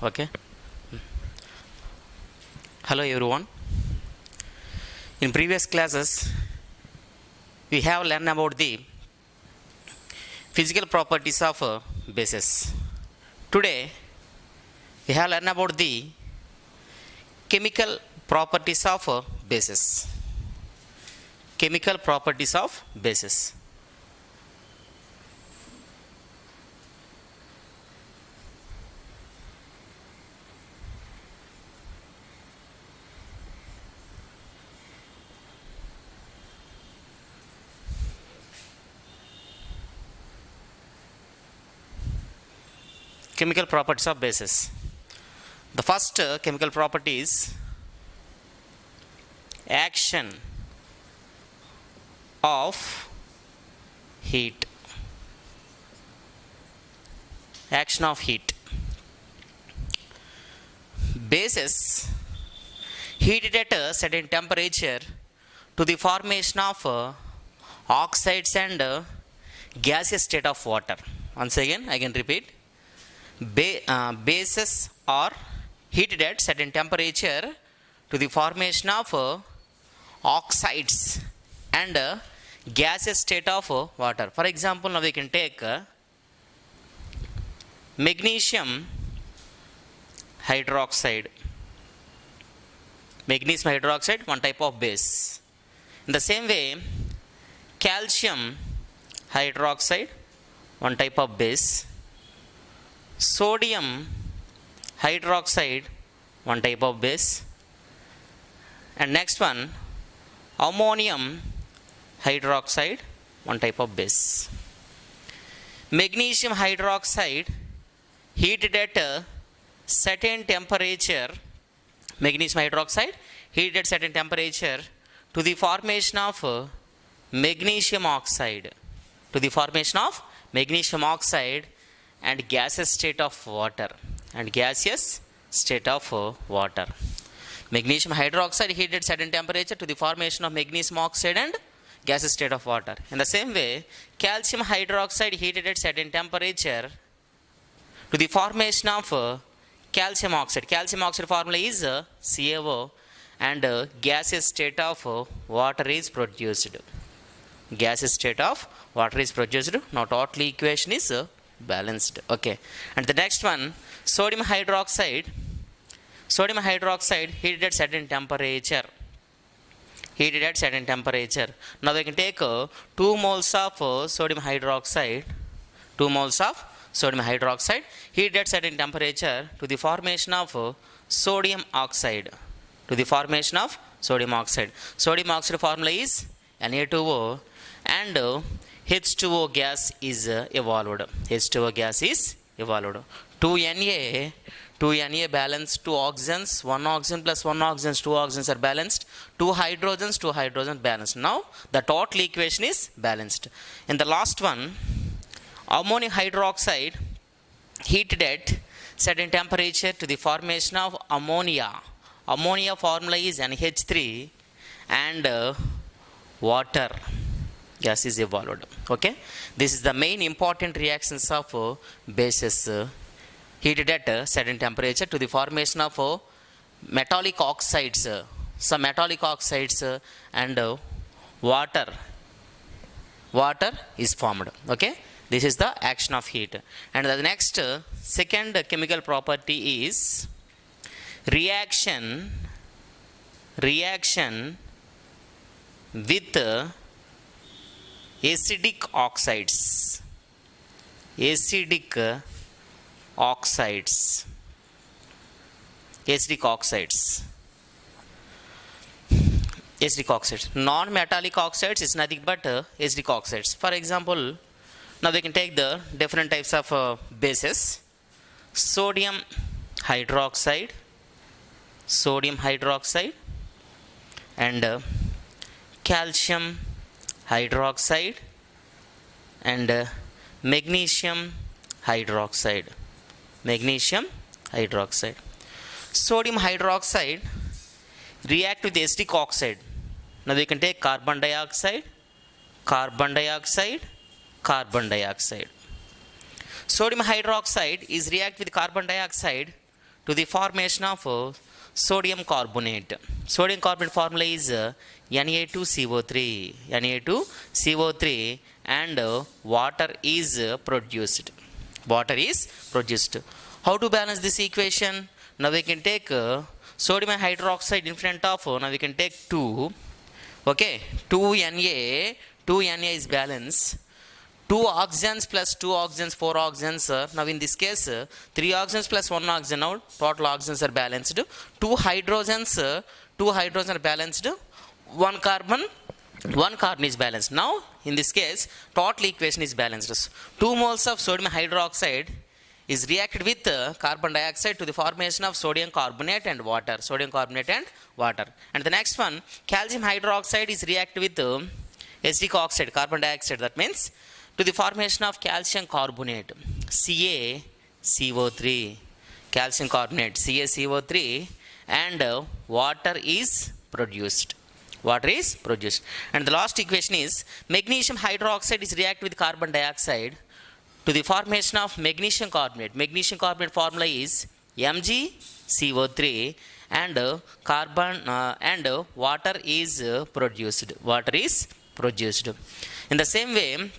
Okay. Hello everyone. In previous classes, we have learned about the physical properties of bases. Today, we have learned about the chemical properties of bases. Chemical properties of bases. Chemical properties of bases. The first chemical property is action of heat. Action of heat. Bases heated at a certain temperature to the formation of oxides and gaseous state of water. Once again, I can repeat. Bases are heated at certain temperature to the formation of oxides and gaseous state of water. For example, now we can take magnesium hydroxide. Magnesium hydroxide, one type of base. In the same way, calcium hydroxide, one type of base. Sodium hydroxide, one type of base. And next one, ammonium hydroxide, one type of base. Magnesium hydroxide heated at a certain temperature. Magnesium hydroxide heated at certain temperature to the formation of magnesium oxide. To the formation of magnesium oxide and gaseous state of water. And gaseous state of water. Magnesium hydroxide heated at certain temperature to the formation of magnesium oxide and gaseous state of water. In the same way, calcium hydroxide heated at certain temperature to the formation of calcium oxide. Calcium oxide formula is CaO and gaseous state of water is produced. Gaseous state of water is produced. Now total equation is balanced. Okay. And the next one, sodium hydroxide. Sodium hydroxide heated at certain temperature. Heated at certain temperature. Now we can take 2 moles of sodium hydroxide. 2 moles of sodium hydroxide heated at certain temperature to the formation of sodium oxide. To the formation of sodium oxide. Sodium oxide formula is Na2O and H2O gas is evolved. H2O gas is evolved. 2Na balanced, 2 oxygens, 1 oxygen plus 1 oxygen, 2 oxygens are balanced, 2 hydrogens, 2 hydrogens balanced. Now the total equation is balanced. In the last one, ammonium hydroxide heated at certain temperature to the formation of ammonia. Ammonia formula is NH3 and water gas is evolved. Okay, this is the main important reactions of bases heated at a certain temperature to the formation of metallic oxides, some metallic oxides and water is formed. Okay, this is the action of heat. And the next second chemical property is reaction with acidic oxides. Acidic oxides. Acidic oxides. Acidic oxides. Non-metallic oxides is nothing but acidic oxides. For example, now we can take the different types of bases. Sodium hydroxide. Sodium hydroxide and calcium hydroxide and magnesium hydroxide. Magnesium hydroxide. Sodium hydroxide react with acidic oxide. Now we can take carbon dioxide, carbon dioxide, carbon dioxide. Sodium hydroxide is react with carbon dioxide to the formation of sodium carbonate. Sodium carbonate formula is Na2CO3. Na2CO3 and water is produced. Water is produced. How to balance this equation? Now we can take sodium hydroxide in front of, now we can take 2. Okay, 2Na is balance. 2 oxygens plus 2 oxygens, 4 oxygens. Now in this case, 3 oxygens plus 1 oxygen. Now total oxygens are balanced. 2 hydrogens are balanced. 1 carbon is balanced. Now in this case, total equation is balanced. 2 moles of sodium hydroxide is reacted with carbon dioxide to the formation of sodium carbonate and water. And the next one, calcium hydroxide is reacted with acetic oxide, carbon dioxide. That means to the formation of calcium carbonate, CaCO3, calcium carbonate, CaCO3, and water is produced. And the last equation is magnesium hydroxide is reacted with carbon dioxide to the formation of magnesium carbonate. Magnesium carbonate formula is MgCO3 and water is produced. In the same way,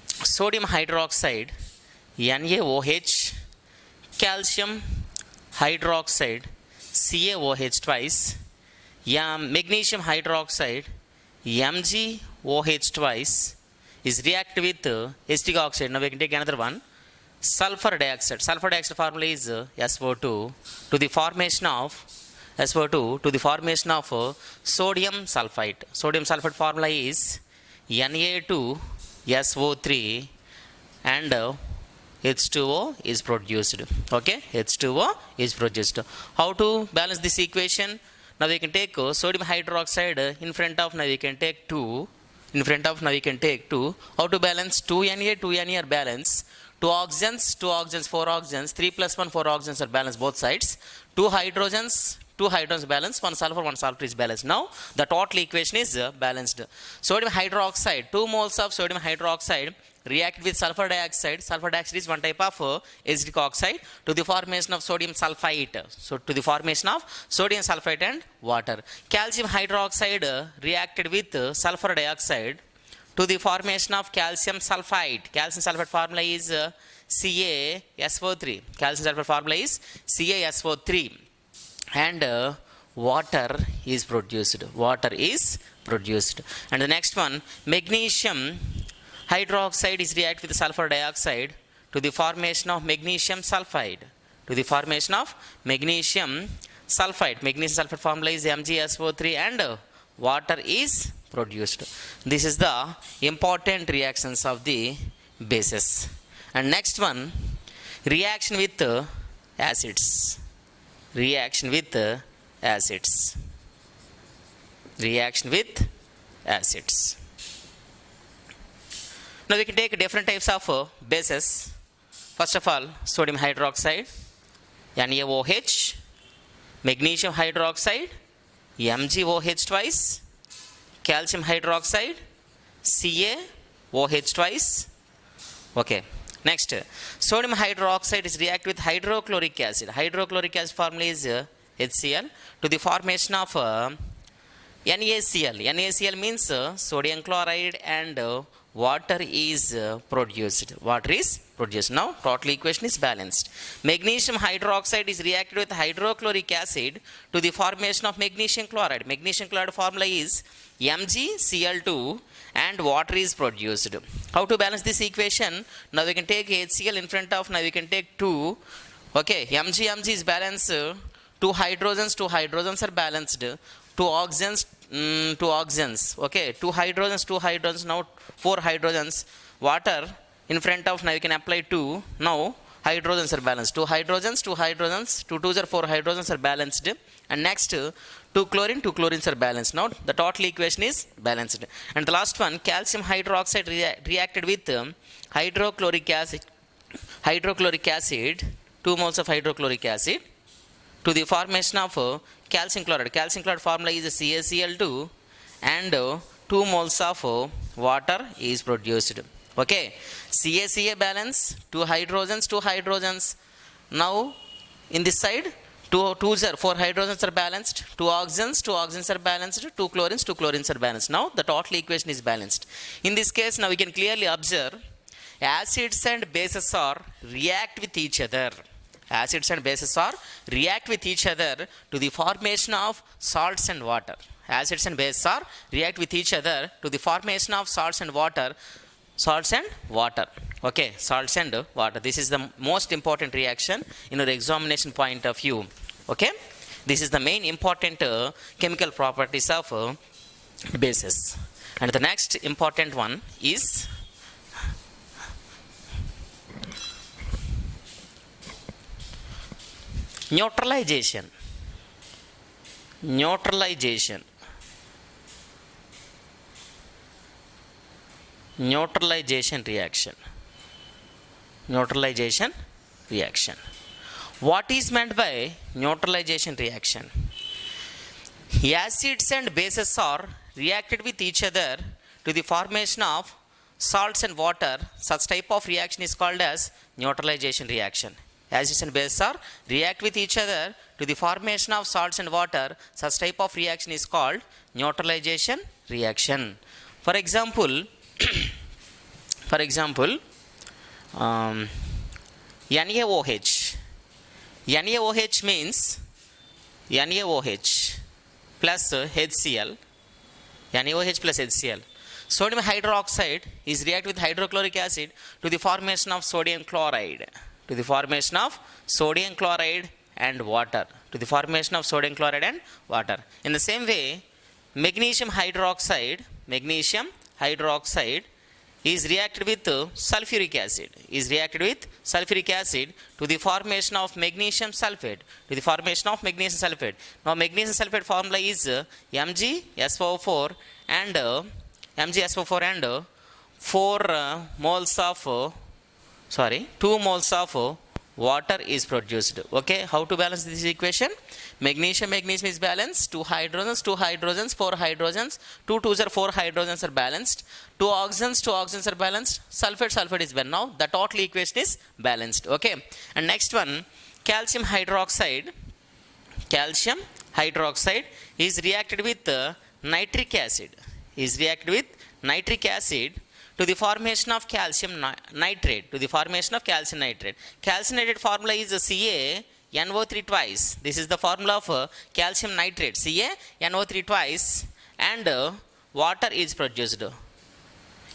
sodium hydroxide, NaOH, calcium hydroxide, CaOH twice, magnesium hydroxide, MgOH twice, is reacted with acetic oxide. Now we can take another one, sulfur dioxide. Sulfur dioxide formula is SO2 to the formation of sodium sulfite. Sodium sulfite formula is Na2SO3 and H2O is produced. Okay, H2O is produced. How to balance this equation? Now we can take sodium hydroxide in front of, now we can take 2. How to balance? 2Na are balanced. 2 oxygens, 4 oxygens, 3 plus 1, 4 oxygens are balanced both sides. 2 hydrogens balance, 1 sulfur is balanced. Now the total equation is balanced. Sodium hydroxide, 2 moles of sodium hydroxide react with sulfur dioxide. Sulfur dioxide is one type of acetic oxide to the formation of sodium sulfite. So to the formation of sodium sulfite and water. Calcium hydroxide reacted with sulfur dioxide to the formation of calcium sulfite. Calcium sulfite formula is CaSO3. Calcium sulfite formula is CaSO3 and water is produced. And the next one, magnesium hydroxide is react with sulfur dioxide to the formation of magnesium sulfide. Magnesium sulfite formula is MgSO3 and water is produced. This is the important reactions of the bases. And next one, reaction with acids. Now we can take different types of bases. First of all, sodium hydroxide, NaOH, magnesium hydroxide, MgOH twice, calcium hydroxide, CaOH twice. Okay. Next, sodium hydroxide is react with hydrochloric acid. Hydrochloric acid formula is HCl to the formation of NaCl. NaCl means sodium chloride and water is produced. Now total equation is balanced. Magnesium hydroxide is reacted with hydrochloric acid to the formation of magnesium chloride. Magnesium chloride formula is MgCl2 and water is produced. How to balance this equation? Now we can take HCl in front of, now we can take 2. Okay, Mg is balanced. 2 hydrogens are balanced. 2 oxygens. Okay, 2 hydrogens, now 4 hydrogens. Water in front of, now you can apply 2. Now hydrogens are balanced. 2 hydrogens, 2 2s are 4 hydrogens are balanced. And next, 2 chlorines are balanced. Now the total equation is balanced. And the last one, calcium hydroxide reacted with hydrochloric acid, 2 moles of hydrochloric acid to the formation of calcium chloride. Calcium chloride formula is CaCl2 and 2 moles of water is produced. Okay, CaCa balance, 2 hydrogens. Now in this side Two twos are 4 hydrogens are balanced, 2 oxygens are balanced, 2 chlorines are balanced. Now the total equation is balanced. In this case, now we can clearly observe acids and bases are react with each other. Acids and bases are react with each other to the formation of salts and water. Acids and bases are react with each other to the formation of salts and water. Salts and water. Okay, salts and water. This is the most important reaction in our examination point of view. Okay, this is the main important chemical properties of bases. And the next important one is neutralization. Neutralization. Neutralization reaction. Neutralization reaction. What is meant by neutralization reaction? Acids and bases are reacted with each other to the formation of salts and water. Such type of reaction is called as neutralization reaction. Acids and bases are react with each other to the formation of salts and water. Such type of reaction is called neutralization reaction. For example, NaOH. NaOH means NaOH plus HCl. NaOH plus HCl. Sodium hydroxide is react with hydrochloric acid to the formation of sodium chloride. To the formation of sodium chloride and water. To the formation of sodium chloride and water. In the same way, magnesium hydroxide is reacted with sulfuric acid. Is reacted with sulfuric acid to the formation of magnesium sulfate. To the formation of magnesium sulfate. Now magnesium sulfate formula is MgSO4 and 2 moles of water is produced. Okay, how to balance this equation? Magnesium is balanced. 2 hydrogens, 4 hydrogens, 2 twos are 4 hydrogens are balanced. 2 oxygens are balanced. Sulfate is balanced. Now the total equation is balanced. Okay, and next one, calcium hydroxide is reacted with nitric acid. Is reacted with nitric acid to the formation of calcium nitrate. To the formation of calcium nitrate. Calcium nitrate formula is CaNO3 twice. This is the formula of calcium nitrate. CaNO3 twice, and water is produced.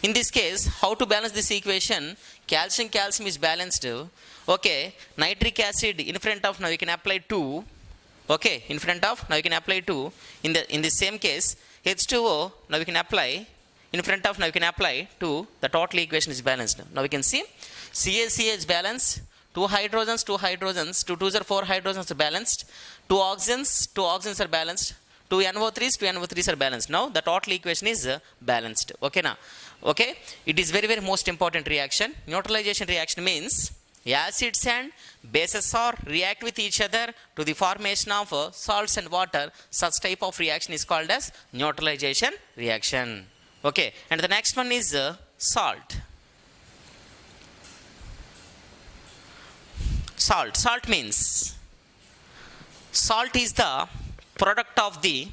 In this case, how to balance this equation? Calcium is balanced. Okay, nitric acid in front of, now you can apply 2. Okay, in front of, now you can apply 2. In the same case, H2O, now we can apply in front of, now you can apply 2. The total equation is balanced. Now we can see Ca is balanced. 2 hydrogens, 2 twos are 4 hydrogens are balanced. 2 oxygens are balanced. 2 NO3s are balanced. Now the total equation is balanced. Okay, now. Okay, it is very most important reaction. Neutralization reaction means acids and bases are react with each other to the formation of salts and water. Such type of reaction is called as neutralization reaction. Okay, and the next one is salt. Salt means salt is the product of the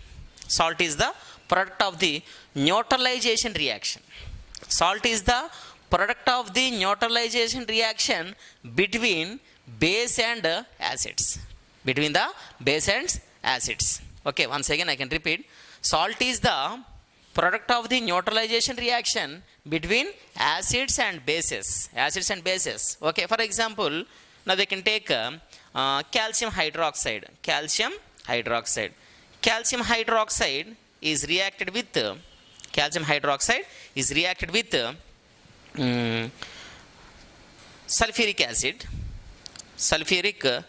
neutralization reaction. Salt is the product of the neutralization reaction between base and acids. Between the base and acids. Okay, once again I can repeat. Salt is the product of the neutralization reaction between acids and bases. Okay, for example, now we can take calcium hydroxide. Calcium hydroxide is reacted with sulfuric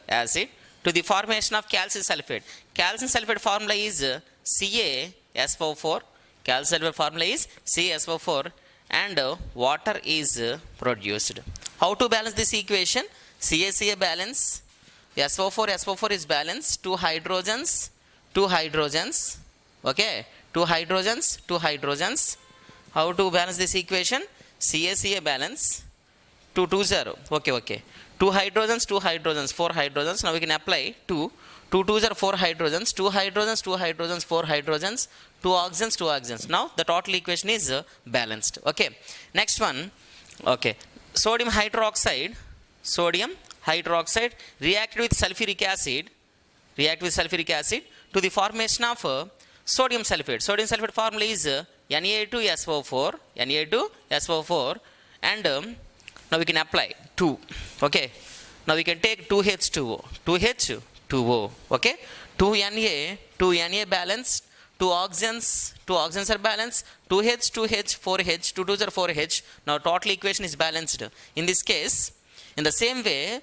acid to the formation of calcium sulfate. Calcium sulfate formula is CaSO4. Calcium sulfate formula is CaSO4, and water is produced. How to balance this equation? Ca balance, SO4 is balanced. 2 hydrogens. Okay, 2 hydrogens. How to balance this equation? Ca balance. 2 twos are, okay. 2 hydrogens, 2 hydrogens, 4 hydrogens. Now we can apply 2. 2 2s are 4 hydrogens, 2 hydrogens, 2 hydrogens, 4 hydrogens, 2 oxygens, 2 oxygens. Now the total equation is balanced. Okay. Next one. Okay. Sodium hydroxide reacted with sulfuric acid to the formation of sodium sulfate. Sodium sulfate formula is Na2SO4, and now we can apply 2. Okay. Now we can take 2H2O. Okay. 2Na balanced, 2 oxygens are balanced, 2H, 4H, 2 2s are 4H. Now total equation is balanced. In this case, in the same way,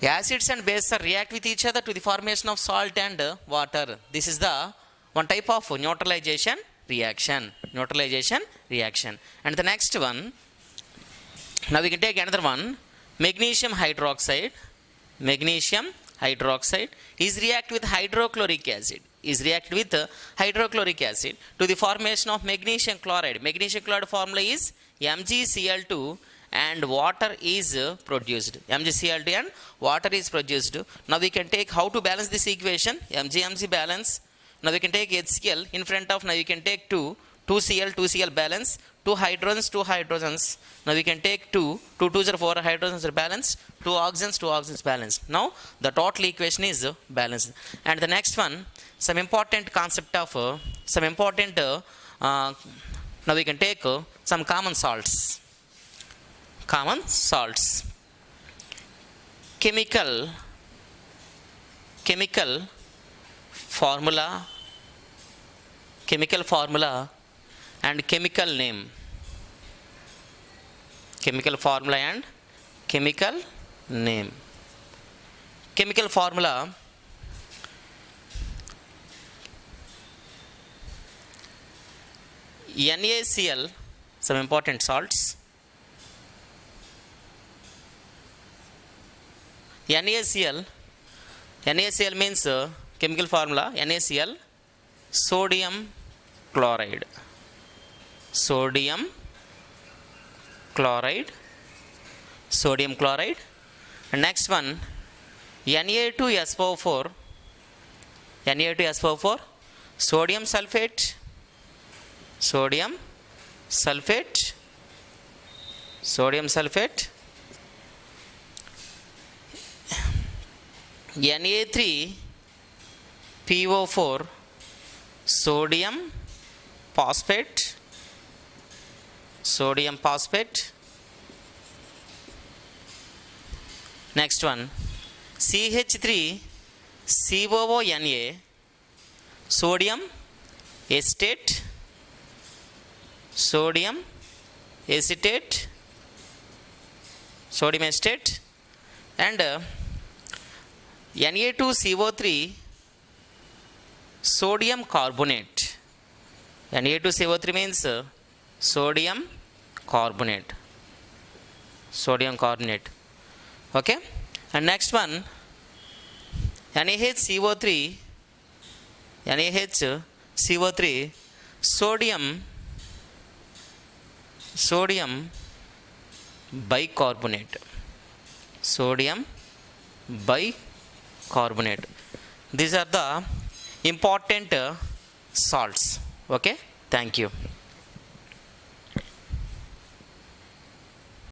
acids and bases are react with each other to the formation of salt and water. This is the one type of neutralization reaction. And the next one, now we can take another one. Magnesium hydroxide is react with hydrochloric acid to the formation of magnesium chloride. Magnesium chloride formula is MgCl2 and water is produced. Now we can take how to balance this equation. Mg balance. Now we can take HCl in front of, now you can take 2Cl balance, 2 hydrogens. Now we can take 2 2s are 4 hydrogens are balanced, 2 oxygens balanced. Now the total equation is balanced. And the next one, some important concept of now we can take some common salts. Chemical formula and chemical name. Chemical formula, NaCl, some important salts. NaCl means chemical formula. NaCl, sodium chloride. And next one, Na2SO4, sodium sulfate, Na3PO4, sodium phosphate. Next one, CH3COONA, sodium acetate, and Na2CO3, sodium carbonate. Na2CO3 means sodium carbonate. Okay. And next one, NaHCO3, sodium bicarbonate. These are the important salts. Okay. Thank you.